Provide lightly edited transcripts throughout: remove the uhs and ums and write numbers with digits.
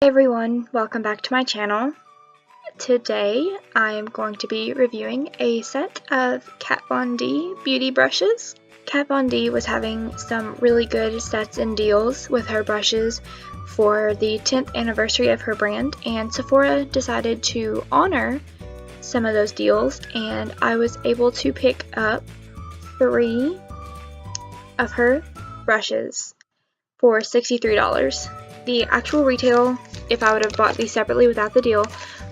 Hey everyone, welcome back to my channel. Today I am going to be reviewing a set of Kat Von D beauty brushes. Kat Von D was having some really good sets and deals with her brushes for the 10th anniversary of her brand, and Sephora decided to honor some of those deals, and I was able to pick up 3 of her brushes for $63. The actual retail, if I would have bought these separately without the deal,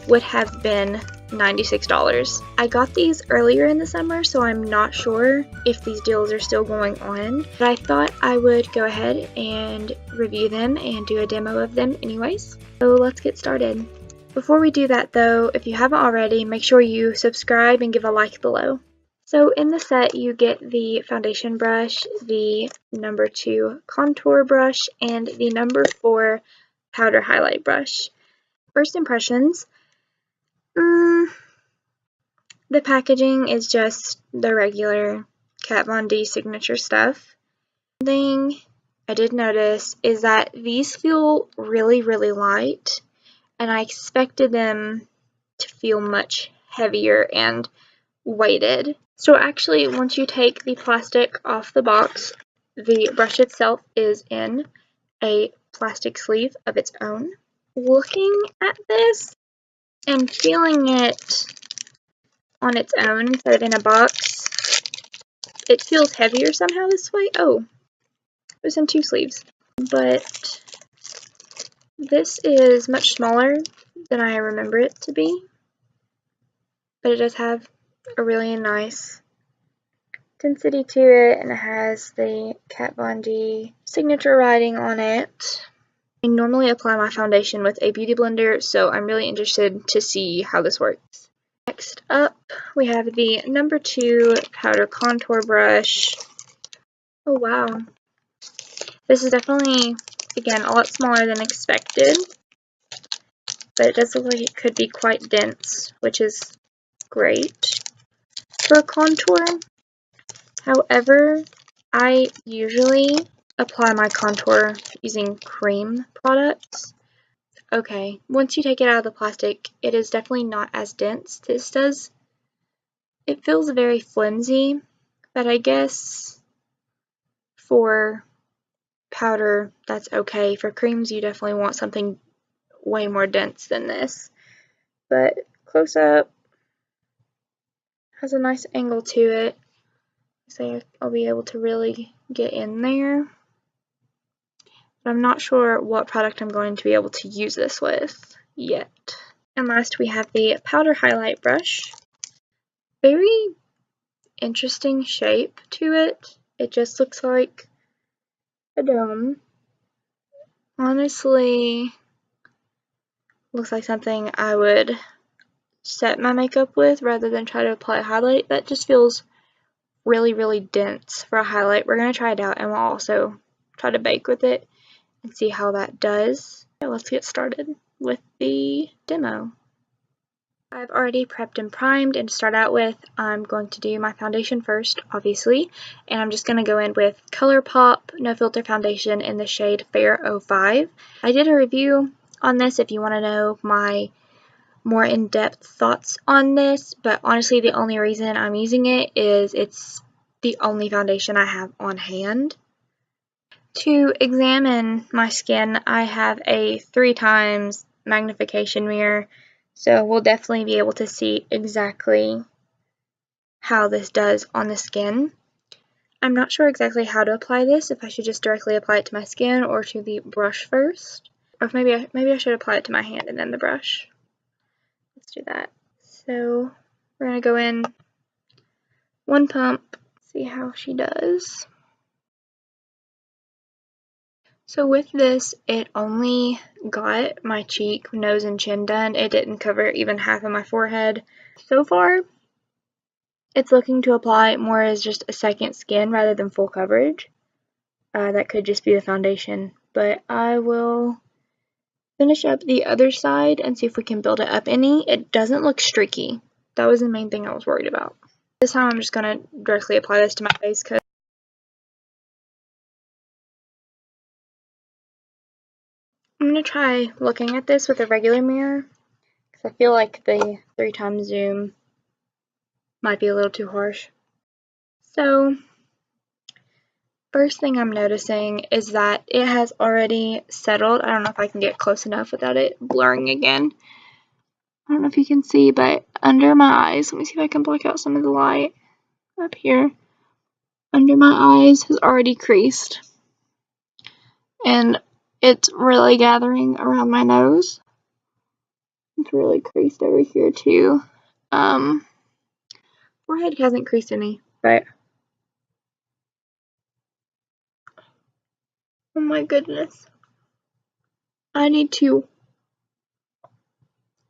would have been $96. I got these earlier in the summer, so I'm not sure if these deals are still going on, but I thought I would go ahead and review them and do a demo of them anyways. So let's get started. Before we do that though, if you haven't already, make sure you subscribe and give a like below. So in the set you get the foundation brush, the number 2 contour brush, and the number 4 powder highlight brush. First impressions, the packaging is just the regular Kat Von D signature stuff. One thing I did notice is that these feel really light, and I expected them to feel much heavier and weighted. So actually, once you take the plastic off the box, the brush itself is in a plastic sleeve of its own. Looking at this and feeling it on its own instead of in a box, it feels heavier somehow this way. Oh, it was in 2 sleeves. But this is much smaller than I remember it to be. But it does have a really nice density to it, and it has the Kat Von D signature writing on it. I normally apply my foundation with a beauty blender, so I'm really interested to see how this works. Next up, we have the number 2 powder contour brush. Oh wow. This is definitely, again, a lot smaller than expected, but it does look like it could be quite dense, which is great for a contour. However, I usually apply my contour using cream products. Okay, once you take it out of the plastic, it is definitely not as dense. This does, it feels very flimsy, but I guess for powder, that's okay. For creams, you definitely want something way more dense than this. But close up, has a nice angle to it, so I'll be able to really get in there. But I'm not sure what product I'm going to be able to use this with yet. And last we have the powder highlight brush. Very interesting shape to it. It just looks like a dome. Honestly, looks like something I would set my makeup with rather than try to apply a highlight. That just feels really dense for a highlight. We're going to try it out, and we'll also try to bake with it and see how that does. So let's get started with the demo. I've already prepped and primed, and to start out with, I'm going to do my foundation first, obviously, and I'm just going to go in with ColourPop No Filter Foundation in the shade Fair 05. I did a review on this if you want to know my more in-depth thoughts on this, but honestly the only reason I'm using it is it's the only foundation I have on hand. To examine my skin, I have a 3x magnification mirror, so we'll definitely be able to see exactly how this does on the skin. I'm not sure exactly how to apply this, if I should just directly apply it to my skin or to the brush first, or if maybe I should apply it to my hand and then the brush. Let's do that. So we're going to go in 1 pump, see how she does. So with this, it only got my cheek, nose, and chin done. It didn't cover even half of my forehead. So far, it's looking to apply more as just a second skin rather than full coverage. That could just be the foundation, but I will finish up the other side and see if we can build it up any. It doesn't look streaky. That was the main thing I was worried about. This time I'm just going to directly apply this to my face because going to try looking at this with a regular mirror, because I feel like the 3x zoom might be a little too harsh. So, first thing I'm noticing is that it has already settled. I don't know if I can get close enough without it blurring again. I don't know if you can see, but under my eyes, let me see if I can block out some of the light up here. Under my eyes has already creased. And it's really gathering around my nose. It's really creased over here too. Forehead hasn't creased any, but oh my goodness. I need to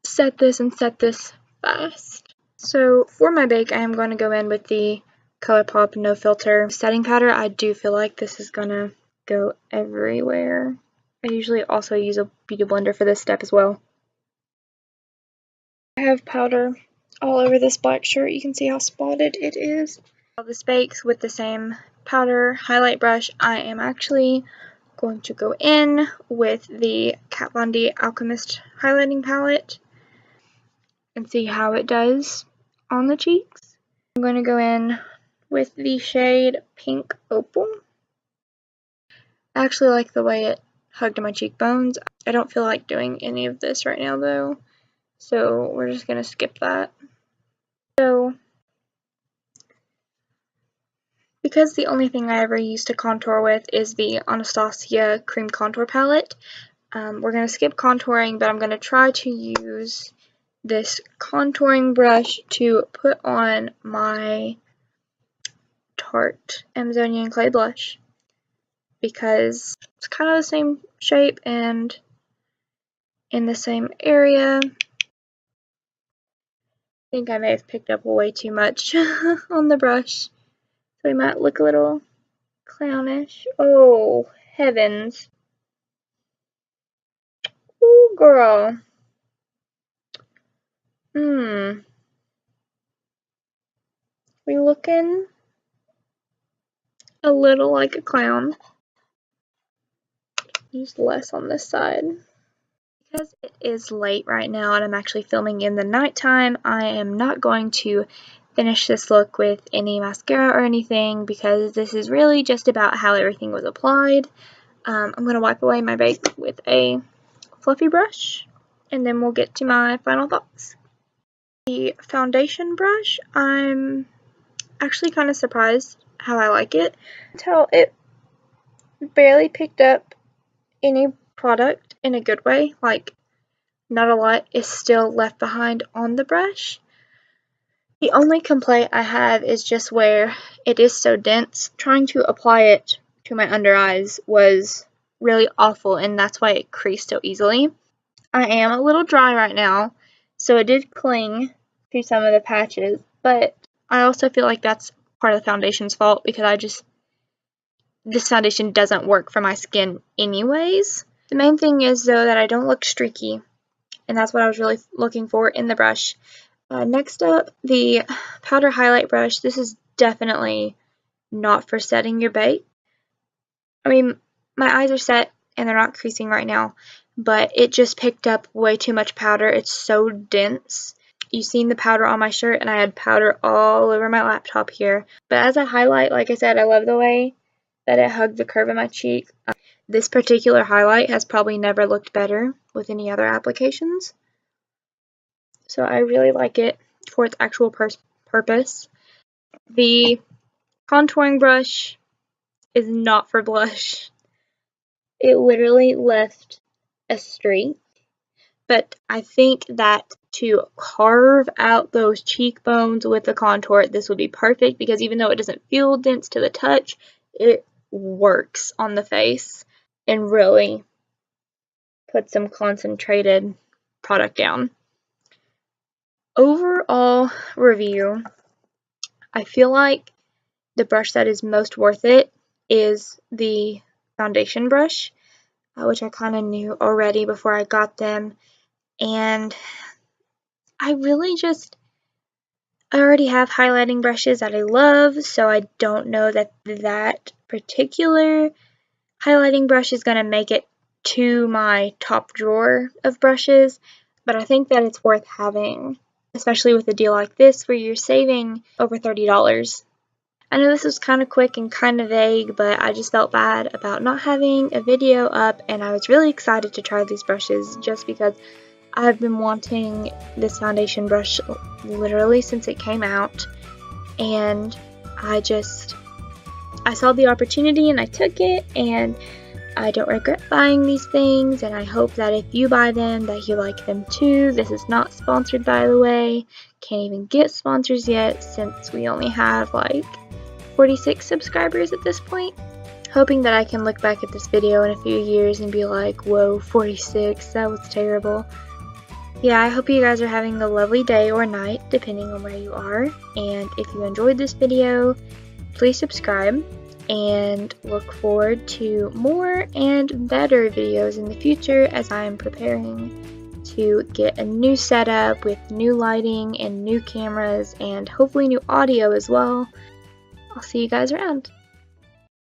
set this fast. So for my bake, I am going to go in with the ColourPop No Filter setting powder. I do feel like this is gonna go everywhere. I usually also use a beauty blender for this step as well. I have powder all over this black shirt. You can see how spotted it is. All this bakes with the same powder highlight brush. I am actually going to go in with the Kat Von D Alchemist highlighting palette and see how it does on the cheeks. I'm going to go in with the shade Pink Opal. I actually like the way it hugged my cheekbones. I don't feel like doing any of this right now though, so we're just going to skip that. So, because the only thing I ever use to contour with is the Anastasia Cream Contour Palette, we're going to skip contouring, but I'm going to try to use this contouring brush to put on my Tarte Amazonian Clay Blush, because it's kind of the same shape and in the same area. I think I may have picked up way too much on the brush, so it might look a little clownish. Oh, heavens. Ooh, girl. We looking a little like a clown. Use less on this side. Because it is late right now and I'm actually filming in the nighttime, I am not going to finish this look with any mascara or anything, because this is really just about how everything was applied. I'm going to wipe away my bake with a fluffy brush, and then we'll get to my final thoughts. The foundation brush, I'm actually kind of surprised how I like it. Until it barely picked up any product in a good way, like not a lot is still left behind on the brush. The only complaint I have is just where it is so dense. Trying to apply it to my under eyes was really awful, and that's why it creased so easily. I am a little dry right now, so it did cling to some of the patches, but I also feel like that's part of the foundation's fault, because this foundation doesn't work for my skin anyways. The main thing is though that I don't look streaky, and that's what I was really looking for in the brush. Next up, the powder highlight brush. This is definitely not for setting your bake. I mean, my eyes are set and they're not creasing right now, but it just picked up way too much powder. It's so dense. You've seen the powder on my shirt, and I had powder all over my laptop here. But as a highlight, like I said, I love the way that it hugged the curve of my cheek. This particular highlight has probably never looked better with any other applications. So I really like it for its actual purpose. The contouring brush is not for blush. It literally left a streak, but I think that to carve out those cheekbones with the contour, this would be perfect, because even though it doesn't feel dense to the touch, it works on the face and really puts some concentrated product down. Overall review, I feel like the brush that is most worth it is the foundation brush, which I kind of knew already before I got them. And I already have highlighting brushes that I love, so I don't know that that particular highlighting brush is going to make it to my top drawer of brushes, but I think that it's worth having, especially with a deal like this where you're saving over $30. I know this was kind of quick and kind of vague, but I just felt bad about not having a video up, and I was really excited to try these brushes just because I've been wanting this foundation brush literally since it came out, and I saw the opportunity and I took it, and I don't regret buying these things, and I hope that if you buy them that you like them too. This is not sponsored, by the way. Can't even get sponsors yet since we only have like 46 subscribers at this point. Hoping that I can look back at this video in a few years and be like, whoa, 46, that was terrible. Yeah, I hope you guys are having a lovely day or night, depending on where you are. And if you enjoyed this video, please subscribe and look forward to more and better videos in the future as I am preparing to get a new setup with new lighting and new cameras and hopefully new audio as well. I'll see you guys around.